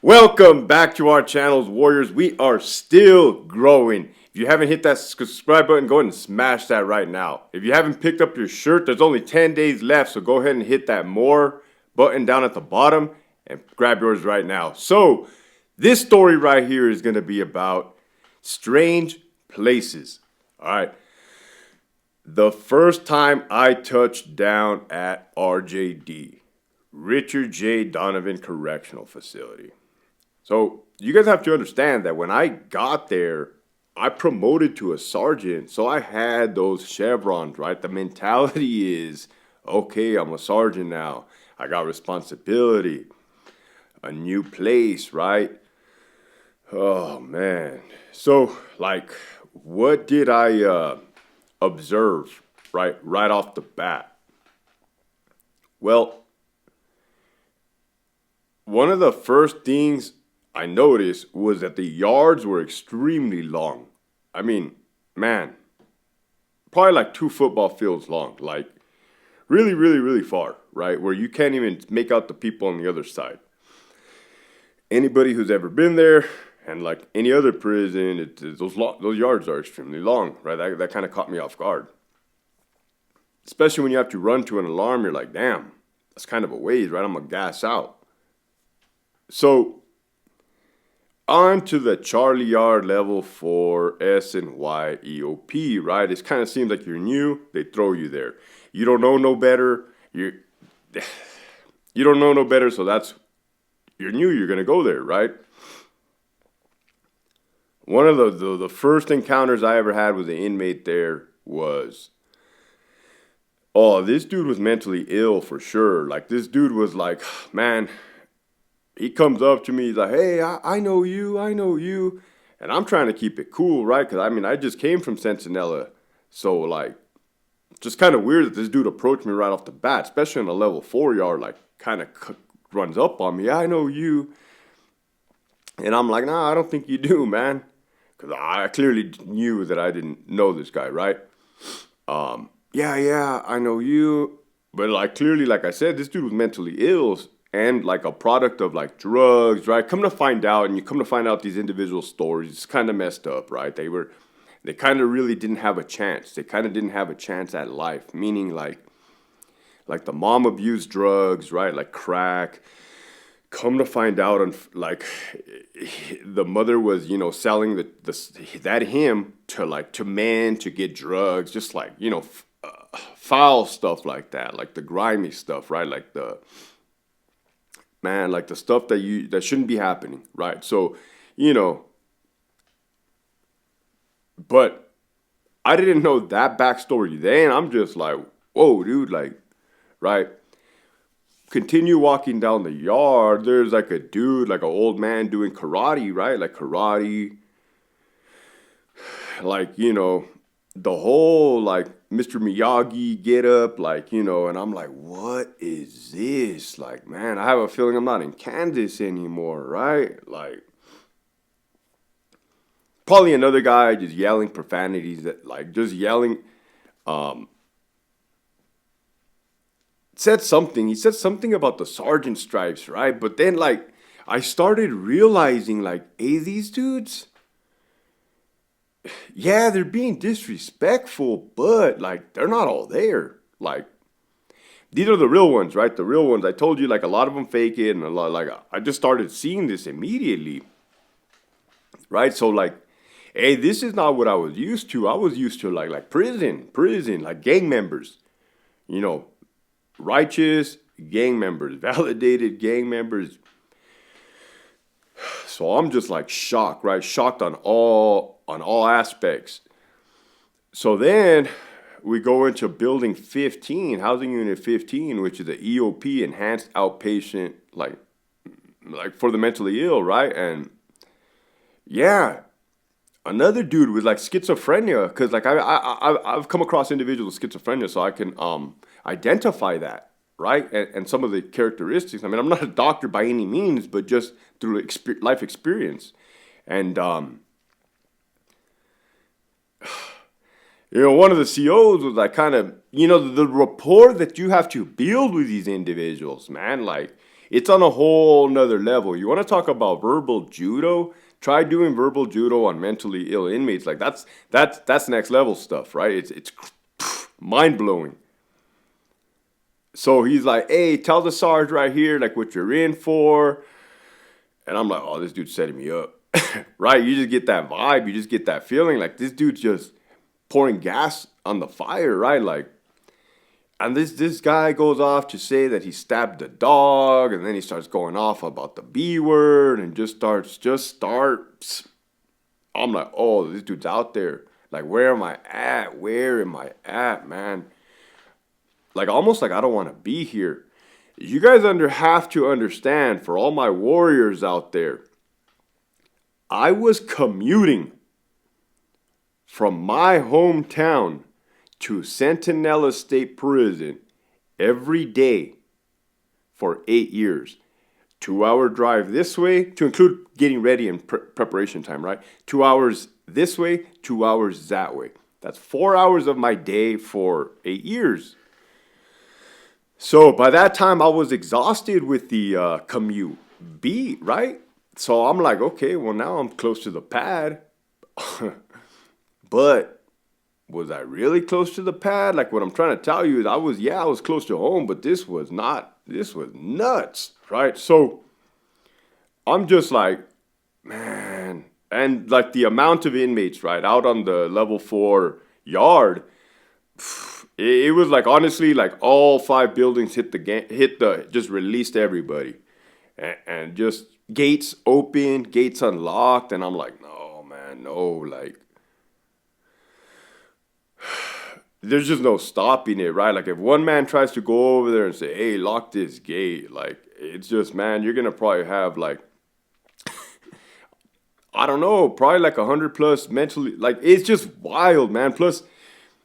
Welcome back to our channels, Warriors. We are still growing. If you haven't hit that subscribe button, go ahead and smash that right now. If you haven't picked up your shirt, there's only 10 days left, so go ahead and hit that more button down at the bottom and grab yours right now. So, this story right here is going to be about strange places. All right. The first time I touched down at RJD, Richard J. Donovan Correctional Facility. So you guys have to understand that when I got there, I promoted to a sergeant. So I had those chevrons, right? The mentality is, okay, I'm a sergeant now. I got responsibility, a new place, right? Oh, man. So, like, what did I observe, right off the bat? Well, one of the first things I noticed was that the yards were extremely long. I mean, man, probably like 2 football fields long, like really, really, really far, right? Where you can't even make out the people on the other side. Anybody who's ever been there, and like any other prison, those yards are extremely long, right? That kind of caught me off guard. Especially when you have to run to an alarm, you're like, damn, that's kind of a ways, right? I'm going to gas out. So, on to the Charlie Yard level 4 S&Y EOP, right? It kind of seems like you're new, they throw you there. You don't know no better. You don't know no better, so you're new, you're going to go there, right? One of the first encounters I ever had with an inmate there was, oh, this dude was mentally ill for sure. Like, this dude was like, man, he comes up to me, he's like, hey, I know you. And I'm trying to keep it cool, right? Because, I mean, I just came from Centinela. So, like, just kind of weird that this dude approached me right off the bat, especially on a level 4 yard, like, kind of runs up on me. Yeah, I know you. And I'm like, nah, I don't think you do, man. Because I clearly knew that I didn't know this guy, right? Yeah, I know you. But, like, clearly, like I said, this dude was mentally ill. And like a product of like drugs, right? Come to find out these individual stories, it's kind of messed up, right? They kind of really didn't have a chance. They kind of didn't have a chance at life, meaning like the mom abused drugs, right? Like crack. Come to find out, like the mother was, selling that him to men to get drugs, just like foul stuff like that, like the grimy stuff, right? Like like the stuff that shouldn't be happening, right? So, but I didn't know that backstory then. I'm just like, whoa, dude, like, right? Continue walking down the yard. There's like a dude, like an old man doing karate, right? Like karate, like, the whole like Mr. Miyagi get up, like, and I'm like, what is this? Like, man, I have a feeling I'm not in Kansas anymore, right? Like, probably another guy just yelling profanities that, like, just yelling. He said something about the sergeant stripes, right? But then, like, I started realizing, like, hey, these dudes, yeah, they're being disrespectful, but like they're not all there. Like, these are the real ones, right? The real ones. I told you, like, a lot of them fake it, and a lot, like, I just started seeing this immediately, right? So like, hey, this is not what I was used to. I was used to like prison, like gang members, righteous gang members, validated gang members. So I'm just like shocked, right? Shocked on all aspects. So then we go into building 15, housing unit 15, which is the EOP, enhanced outpatient, like for the mentally ill, right? And yeah, another dude with like schizophrenia, because like I've come across individuals with schizophrenia, so I can identify that, right? And some of the characteristics. I mean, I'm not a doctor by any means, but just through life experience. And one of the COs was like kind of, the rapport that you have to build with these individuals, man. Like, It's on a whole nother level. You want to talk about verbal judo? Try doing verbal judo on mentally ill inmates. Like that's next level stuff, right? It's mind blowing. So he's like, "Hey, tell the Sarge right here, like what you're in for." And I'm like, "Oh, this dude's setting me up." Right? You just get that vibe, you just get that feeling like this dude's just pouring gas on the fire, right? Like, and this guy goes off to say that he stabbed the dog, and then he starts going off about the B word, and just starts. I'm like, oh, this dude's out there. Like, where am I at? Where am I at, man? Like, almost like I don't want to be here. You guys have to understand, for all my warriors out there, I was commuting from my hometown to Centinela State Prison every day for 8 years. 2 hour drive this way, to include getting ready and preparation time, right? 2 hours this way, 2 hours that way. That's 4 hours of my day for 8 years. So by that time, I was exhausted with the commute beat, right? So I'm like, okay, well, now I'm close to the pad. But was I really close to the pad? Like, what I'm trying to tell you is I was close to home, but this was nuts, right? So I'm just like, man. And like the amount of inmates, right, out on the level 4 yard, it was like, honestly, like all 5 buildings just released everybody. And just gates open, gates unlocked. And I'm like, no, man, no, like, there's just no stopping it, right? Like, if one man tries to go over there and say, hey, lock this gate, like, it's just, man, you're gonna probably have like, I don't know, probably like 100 plus mentally. Like, it's just wild, man. Plus,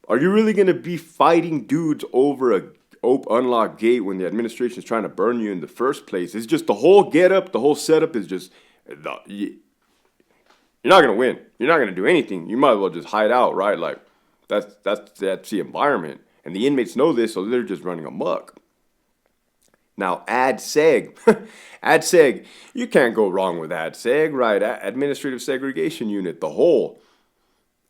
are you really gonna be fighting dudes over a unlocked gate when the administration is trying to burn you in the first place? It's just the whole getup, the whole setup is just, you're not gonna win. You're not gonna do anything. You might as well just hide out, right? Like, that's the environment, and the inmates know this, so they're just running amok. Now, ADSEG, ADSEG, you can't go wrong with ADSEG, right? Administrative Segregation Unit, the whole.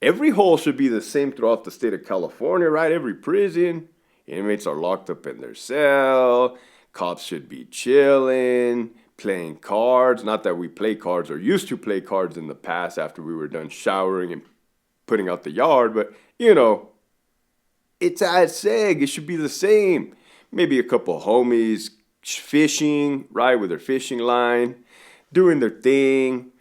Every hole should be the same throughout the state of California, right? Every prison. Inmates are locked up in their cell. Cops should be chilling, playing cards. Not that we play cards or used to play cards in the past after we were done showering and putting out the yard, but it's ADSEG. It should be the same. Maybe a couple homies fishing, right, with their fishing line, doing their thing.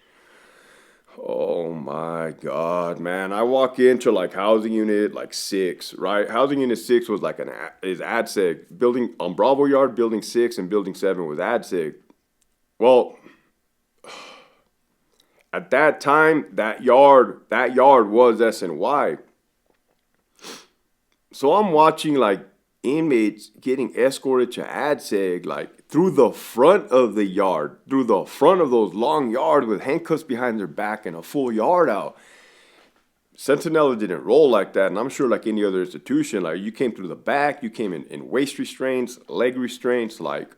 Oh my God, man. I walk into like housing unit like 6, right? Housing unit 6 was like is ADSEG. Building on Bravo Yard, building 6 and building 7 was ADSEG. Well, at that time, that yard was SNY. So I'm watching like inmates getting escorted to ADSEG, like through the front of the yard, through the front of those long yards with handcuffs behind their back and a full yard out. Centinela didn't roll like that, and I'm sure like any other institution, like you came through the back, you came in waist restraints, leg restraints, like,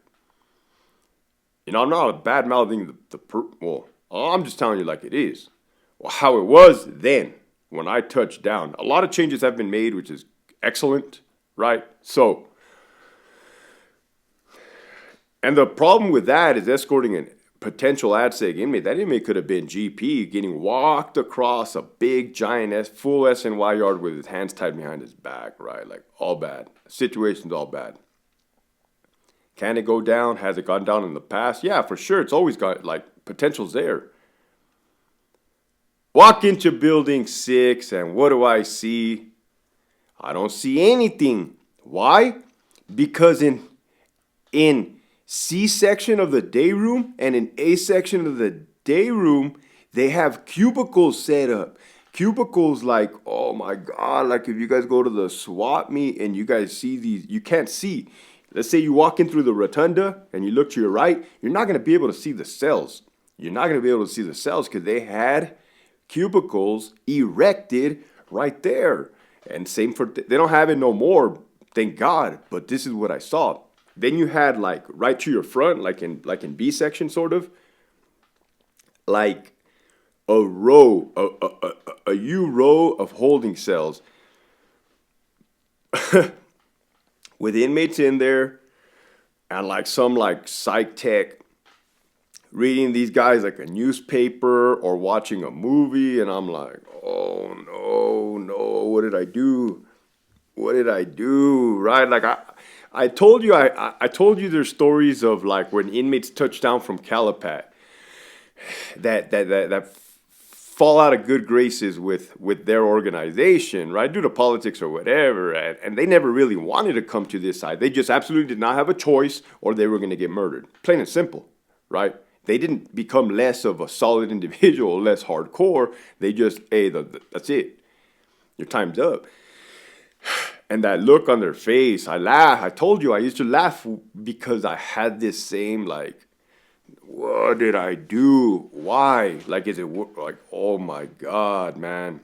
I'm not bad mouthing well, I'm just telling you like it is. Well, how it was then when I touched down. A lot of changes have been made, which is excellent, right? So, and the problem with that is escorting a potential ADSEG inmate. That inmate could have been GP getting walked across a big, giant, full SNY yard with his hands tied behind his back, right? Like, all bad. Situation's all bad. Can it go down? Has it gone down in the past? Yeah, for sure. It's always got, like, potential's there. Walk into building 6, and what do I see? I don't see anything. Why? Because in C section of the day room and in A section of the day room, they have cubicles set up. Cubicles like, oh my God, like if you guys go to the swap meet and you guys see these, you can't see. Let's say you walk in through the rotunda and you look to your right, you're not going to be able to see the cells. You're not going to be able to see the cells because they had cubicles erected right there. And same for, they don't have it no more, thank God, but this is what I saw. Then you had like right to your front, like in B section, sort of like a row, a U row of holding cells with inmates in there and like some like psych tech reading these guys like a newspaper or watching a movie, and I'm like, oh no, no, what did I do? What did I do? Right? Like I told you, I told you there's stories of like when inmates touch down from Calipat that fall out of good graces with their organization, right? Due to politics or whatever, and they never really wanted to come to this side. They just absolutely did not have a choice, or they were going to get murdered. Plain and simple, right? They didn't become less of a solid individual, less hardcore. They just, hey, that's it. Your time's up. And that look on their face, I laugh. I told you I used to laugh because I had this same like, what did I do? Why? Like, is it like, oh my God, man.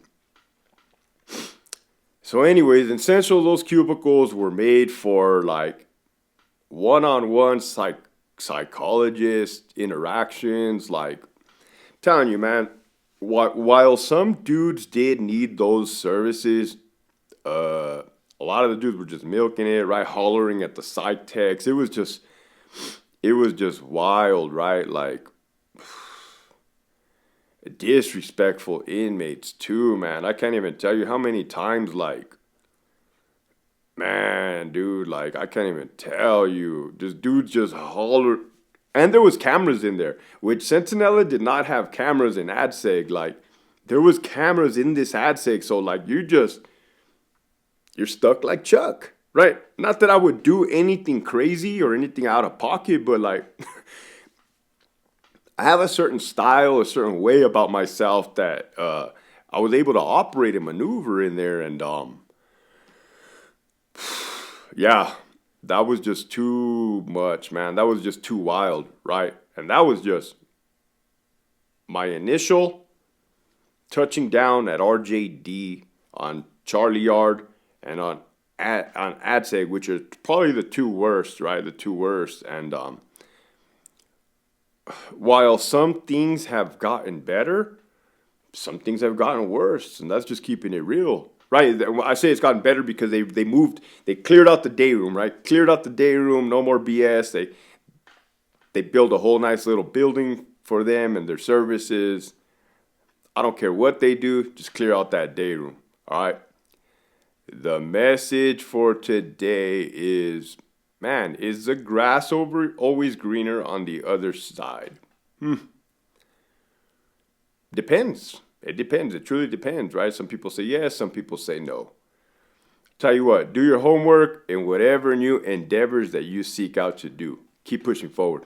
So, anyways, in Central, those cubicles were made for like one-on-one psychologist interactions. Like, telling you, man, while some dudes did need those services, a lot of the dudes were just milking it, right? Hollering at the psych techs. It was just wild, right? Like disrespectful inmates too, man. I can't even tell you how many times, like, man, dude, like I can't even tell you. This dude just hollered, and there was cameras in there, which Sentinella did not have cameras in AdSeg. Like there was cameras in this AdSeg, so like you're stuck like Chuck, right? Not that I would do anything crazy or anything out of pocket, but like I have a certain style, a certain way about myself that I was able to operate and maneuver in there, and yeah, that was just too much, man. That was just too wild, right? And that was just my initial touching down at RJD on Charlie Yard and on AdSeg, which are probably the two worst, right? The two worst. And while some things have gotten better, some things have gotten worse, and that's just keeping it real, right? I say it's gotten better because they moved, they cleared out the day room, right? Cleared out the day room, no more BS. They built a whole nice little building for them and their services. I don't care what they do, just clear out that day room, all right? The message for today is, man, is the grass always greener on the other side? Depends. It depends. It truly depends, right? Some people say yes, some people say no. Tell you what, do your homework in whatever new endeavors that you seek out to do. Keep pushing forward.